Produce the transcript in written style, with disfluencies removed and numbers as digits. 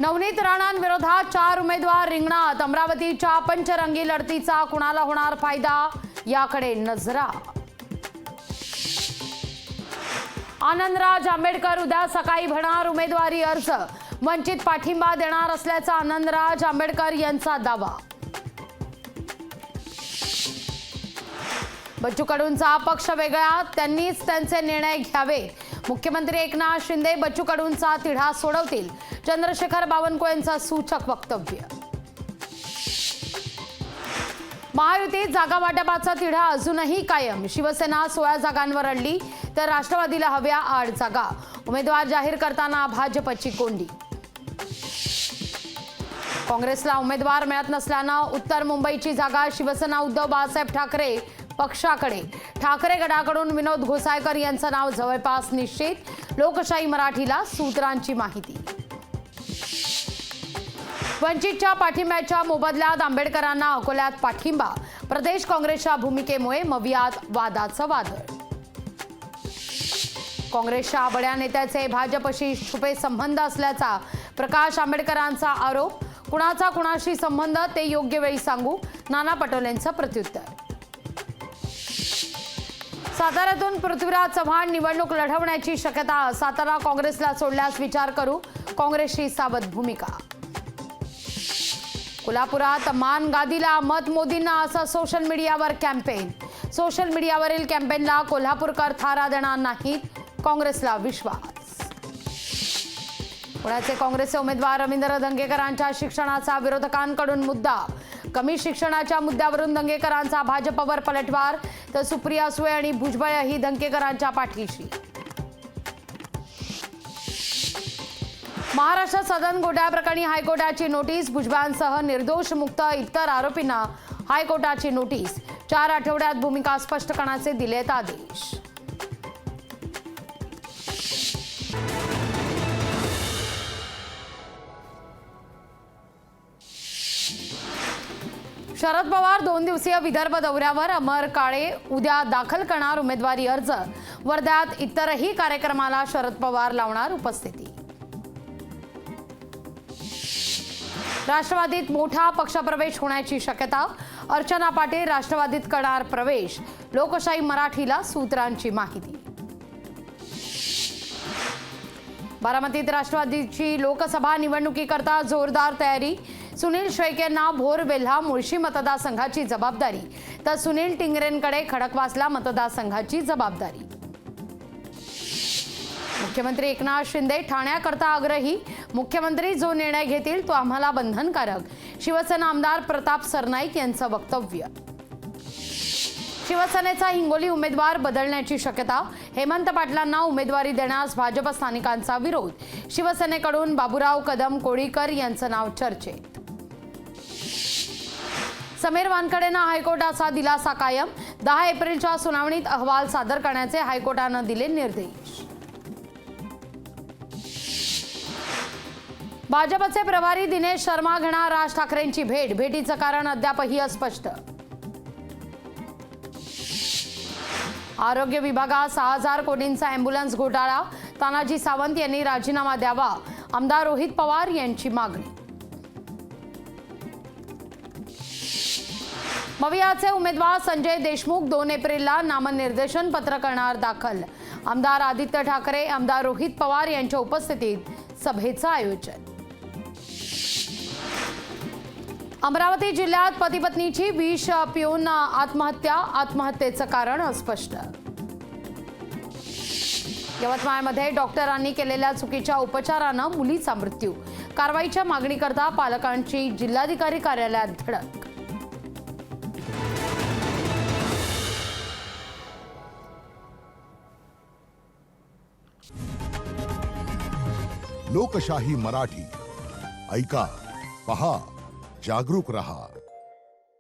नवनीत राणांविरोधात 4 उमेदवार रिंगणात। अमरावतीच्या पंचरंगी लढतीचा कुणाला होणार फायदा, याकडे नजरा। आनंदराज आंबेडकर उद्या सकाळी भरणार उमेदवारी अर्ज। वंचित पाठिंबा देणार असल्याचा आनंदराज आंबेडकर यांचा दावा। बच्चू कडूंचा पक्ष वेगळा, त्यांनीच त्यांचे निर्णय घ्यावे। मुख्यमंत्री एकनाथ शिंदे बच्चू कडूंचा तिढा सोडवतील, चंद्रशेखर बावनकुळेंचं सूचक वक्तव्य। महायुतीत जागा वाटपाचा तिढा अजूनही कायम। शिवसेना 16 जागांवर अडली, तर राष्ट्रवादीला हव्या 8 जागा। उमेदवार जाहीर करताना भाजपची कोंडी। काँग्रेसला उमेदवार मिळत नसल्यानं उत्तर मुंबईची जागा शिवसेना उद्धव बाळासाहेब ठाकरे पक्षाकडे। ठाकरे गटाकडून विनोद घोसाळकर यांचं नाव जवळपास निश्चित। लोकशाही मराठीला सूत्रांची माहिती। वंचितच्या पाठिंब्याच्या मोबदल्यात आंबेडकरांना अकोल्यात पाठिंबा। प्रदेश काँग्रेसच्या भूमिकेमुळे मवियात वादाचं वादळ। काँग्रेसच्या बड्या नेत्याचे भाजपशी छुपे संबंध असल्याचा प्रकाश आंबेडकरांचा आरोप। कुणाचा कुणाशी संबंध ते योग्य वेळी सांगू, नाना पटोलेंचं प्रत्युत्तर। साताऱ्यातून पृथ्वीराज चव्हाण निवडणूक लढवण्याची शक्यता। सातारा काँग्रेसला सोडल्यास विचार करू, काँग्रेसची सावध भूमिका। कोल्हापुरात मान गादीला मत मोदींना, असा सोशल मीडियावर कॅम्पेन। सोशल मीडियावरील कॅम्पेनला कोल्हापूरकर थारा देणार नाहीत, काँग्रेसला विश्वास। पुण्याचे काँग्रेसचे उमेदवार रवींद्र धंगेकरांच्या शिक्षणाचा विरोधकांकडून मुद्दा। कमी शिक्षणाच्या मुद्द्यावरून धंगेकरांचा भाजपवर पलटवार, तर सुप्रिया सुळे आणि भुजबळही धंगेकरांच्या पाठीशी। महाराष्ट्र सदन घोटाळ्याप्रकरणी हायकोर्टाची नोटीस। भुजबळांसह निर्दोष मुक्त इतर आरोपींना हायकोर्टाची नोटीस। 4 आठवड्यात भूमिका स्पष्ट करण्याचे दिलेत आदेश। शरद पवार 2 दिवसीय विदर्भ दौऱ्यावर। अमर काळे उद्या दाखल करणार उमेदवारी अर्ज। वर्ध्यात इतरही कार्यक्रमाला शरद पवार लावणार उपस्थिती। राष्ट्रवादीत मोठा पक्षप्रवेश होण्याची शक्यता। अर्चना पाटील राष्ट्रवादीत करणार प्रवेश। लोकशाही मराठीला सूत्रांची माहिती। बारामतीत राष्ट्रवादीची लोकसभा निवडणुकीकरता जोरदार तयारी। सुनील शेळकेंना भोर-वेल्हा मुळशी मतदारसंघाची जबाबदारी, तर सुनील टिंगरेंकडे खडकवासला मतदारसंघाची जबाबदारी। मुख्यमंत्री एकनाथ शिंदे ठाण्याकरता आग्रही। मुख्यमंत्री जो निर्णय घेतील तो आम्हाला बंधनकारक। शिवसेना आमदार प्रताप सरनाईक यांचं वक्तव्य। शिवसेनेचा हिंगोली उमेदवार बदलण्याची शक्यता। हेमंत पाटलांना उमेदवारी देण्यास भाजप स्थानिकांचा विरोध। शिवसेनेकडून बाबूराव कदम कोळीकर यांचं नाव चर्चेत। समीर वानखेडेंना हायकोर्टाचा दिलासा कायम। 10 एप्रिलच्या सुनावणीत अहवाल सादर करण्याचे हायकोर्टानं दिले निर्देश। भाजपचे प्रभारी दिनेश शर्मा घेणार राज ठाकरेंची भेट। भेटीचं कारण अद्यापही अस्पष्ट। आरोग्य विभागात 6000 कोटींचा अँब्युलन्स घोटाळा। तानाजी सावंत यांनी राजीनामा द्यावा, आमदार रोहित पवार यांची मागणी। मवियाचे उमेदवार संजय देशमुख 2 एप्रिलला नामनिर्देशन पत्र करणार दाखल। आमदार आदित्य ठाकरे, आमदार रोहित पवार यांच्या उपस्थितीत सभेचं आयोजन। अमरावती जिल्ह्यात पती पत्नीची विष पिऊन आत्महत्या। आत्महत्येचं कारण अस्पष्ट। यवतमाळमध्ये डॉक्टरांनी केलेल्या चुकीच्या उपचारानं मुलीचा मृत्यू। कारवाईच्या मागणीकरता पालकांची जिल्हाधिकारी कार्यालयात धडक। लोकशाही मराठी ऐका, पहा, जागरूक रहा।